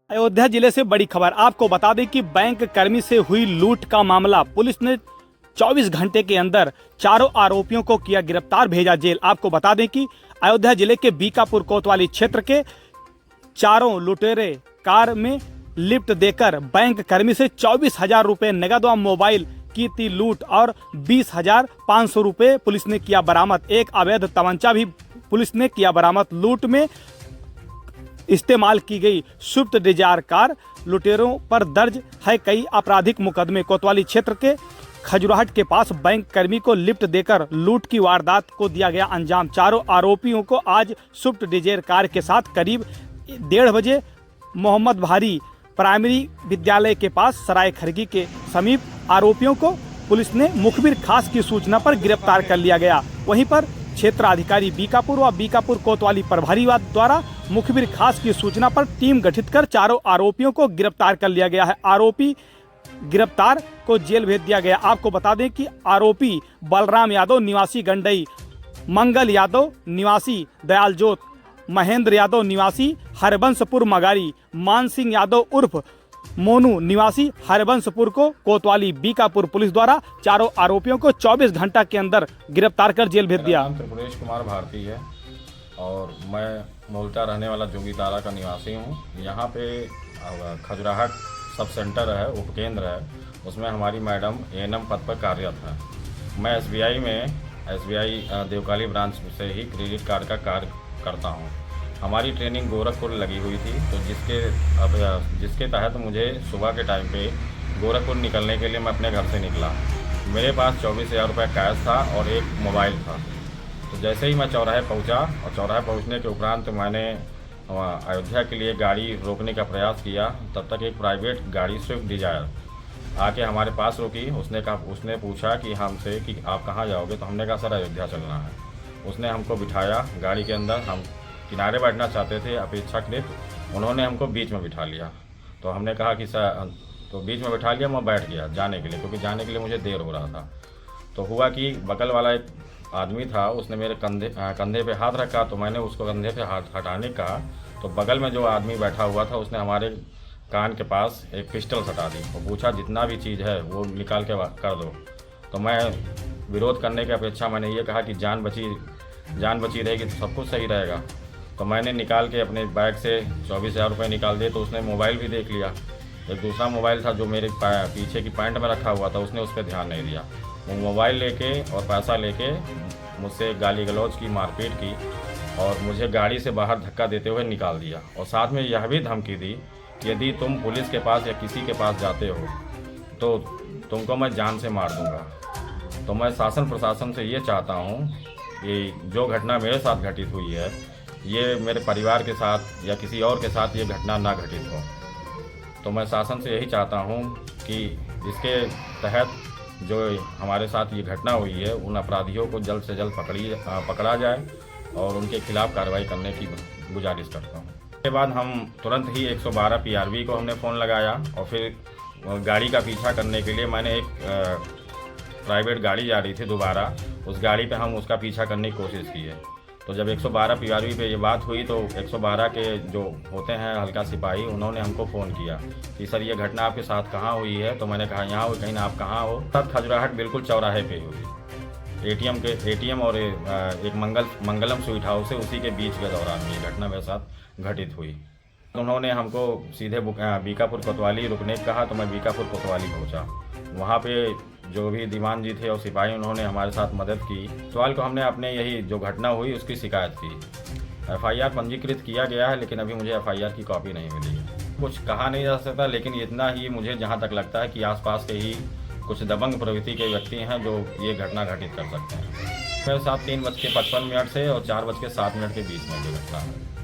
अयोध्या जिले से बड़ी खबर। आपको बता दें कि बैंक कर्मी से हुई लूट का मामला पुलिस ने 24 घंटे के अंदर चारों आरोपियों को किया गिरफ्तार, भेजा जेल। आपको बता दें कि अयोध्या जिले के बीकापुर कोतवाली क्षेत्र के चारों लुटेरे कार में लिफ्ट देकर बैंक कर्मी से 24,000 रुपये नगद व मोबाइल की थी लूट और 20,500 रुपये पुलिस ने किया बरामद। एक अवैध तमंचा भी पुलिस ने किया बरामद। लूट में इस्तेमाल की गई स्विफ्ट डिजायर कार लुटेरों पर दर्ज है कई आपराधिक मुकदमे। कोतवाली क्षेत्र के खजुराहट के पास बैंक कर्मी को लिफ्ट देकर लूट की वारदात को दिया गया अंजाम। चारों आरोपियों को आज स्विफ्ट डिजायर कार के साथ करीब 1:30 बजे मोहम्मद भारी प्राइमरी विद्यालय के पास सराय खरगी के समीप आरोपियों को पुलिस ने मुखबिर खास की सूचना पर गिरफ्तार कर लिया गया। वहीं पर क्षेत्राधिकारी बीकापुर व बीकापुर कोतवाली प्रभारी द्वारा मुखबिर खास की सूचना पर टीम गठित कर चारों आरोपियों को गिरफ्तार कर लिया गया है। आरोपी गिरफ्तार को जेल भेज दिया गया। आपको बता दें कि आरोपी बलराम यादव निवासी गंडई, मंगल यादव निवासी दयालजोत, महेंद्र यादव निवासी हरबंसपुर मगारी, मान सिंह यादव उर्फ मोनू निवासी हरबंसपुर को कोतवाली बीकापुर पुलिस द्वारा चारों आरोपियों को 24 घंटा के अंदर गिरफ्तार कर जेल भेज दिया। त्रिपुरेश कुमार भारती है और मैं मूलतः रहने वाला जोगीतारा का निवासी हूँ। यहाँ पे खजुराहट सब सेंटर है, उपकेंद्र है, उसमें हमारी मैडम एएनएम पद पर कार्यरत है। मैं एसबीआई देवकाली ब्रांच से ही क्रेडिट कार्ड का कार्य करता हूँ। हमारी ट्रेनिंग गोरखपुर लगी हुई थी, तो जिसके तहत मुझे सुबह के टाइम पे गोरखपुर निकलने के लिए मैं अपने घर से निकला। मेरे पास 24,000 रुपये कैश था और एक मोबाइल था। तो जैसे ही मैं चौराहे पहुंचा और चौराहे पहुंचने के उपरांत मैंने अयोध्या के लिए गाड़ी रोकने का प्रयास किया, तब तक एक प्राइवेट गाड़ी स्विफ्ट डिजायर आके हमारे पास रुकी। उसने पूछा कि हमसे कि आप कहाँ जाओगे, तो हमने कहा सर अयोध्या चलना है। उसने हमको बिठाया गाड़ी के अंदर। हम किनारे बैठना चाहते थे अपेक्षाकृत, उन्होंने हमको बीच में बिठा लिया। तो हमने कहा कि सर, तो बीच में बिठा लिया। मैं बैठ गया जाने के लिए, क्योंकि जाने के लिए मुझे देर हो रहा था। तो हुआ कि बगल वाला एक आदमी था, उसने मेरे कंधे पे हाथ रखा, तो मैंने उसको कंधे पे हाथ हटाने का, तो बगल में जो आदमी बैठा हुआ था उसने हमारे कान के पास एक पिस्टल सटा दी और पूछा जितना भी चीज़ है वो निकाल के कर दो। तो मैं विरोध करने की अपेक्षा मैंने ये कहा कि जान बची रहेगी तो सब कुछ सही रहेगा। तो मैंने निकाल के अपने बैग से 24,000 रुपये निकाल दिए। तो उसने मोबाइल भी देख लिया। एक दूसरा मोबाइल था जो मेरे पीछे की पैंट में रखा हुआ था, उसने उस पर ध्यान नहीं दिया। वो मोबाइल लेके और पैसा लेके मुझसे गाली गलौज की, मारपीट की और मुझे गाड़ी से बाहर धक्का देते हुए निकाल दिया। और साथ में यह भी धमकी दी कि यदि तुम पुलिस के पास या किसी के पास जाते हो तो तुमको मैं जान से मार दूंगा। तो मैं शासन प्रशासन से ये चाहता हूँ कि जो घटना मेरे साथ घटित हुई है, ये मेरे परिवार के साथ या किसी और के साथ ये घटना ना घटित हो। तो मैं शासन से यही चाहता हूँ कि इसके तहत जो हमारे साथ ये घटना हुई है, उन अपराधियों को जल्द से जल्द पकड़ा जाए और उनके खिलाफ कार्रवाई करने की गुजारिश करता हूँ। उसके बाद हम तुरंत ही 112 पीआरवी को हमने फ़ोन लगाया और फिर गाड़ी का पीछा करने के लिए मैंने एक प्राइवेट गाड़ी जा रही थी दोबारा, उस गाड़ी पे हम उसका पीछा करने की कोशिश की है। तो जब 112 पीआरवी पे ये बात हुई तो 112 के जो होते हैं हल्का सिपाही, उन्होंने हमको फ़ोन किया कि सर ये घटना आपके साथ कहाँ हुई है। तो मैंने कहा यहाँ हुई, कहीं ना आप कहाँ हो। तब खजुराहट बिल्कुल चौराहे पे हुई, एटीएम और एक मंगलम स्वीट हाउस है, उसी के बीच के दौरान ये घटना मेरे साथ घटित हुई। उन्होंने हमको सीधे बीकापुर कोतवाली रुकने को कहा, तो मैं बीकापुर कोतवाली पहुँचा। वहाँ पे जो भी दीवान जी थे और सिपाही, उन्होंने हमारे साथ मदद की। सवाल को हमने अपने यही जो घटना हुई उसकी शिकायत की। एफआईआर पंजीकृत किया गया है, लेकिन अभी मुझे एफआईआर की कॉपी नहीं मिली है। कुछ कहा नहीं जा सकता, लेकिन इतना ही मुझे जहाँ तक लगता है कि आसपास के ही कुछ दबंग प्रवृत्ति के व्यक्ति हैं जो ये घटना घटित कर सकते हैं। मेरे साथ 3:55 से और 4:07 के बीच में ये घटना है।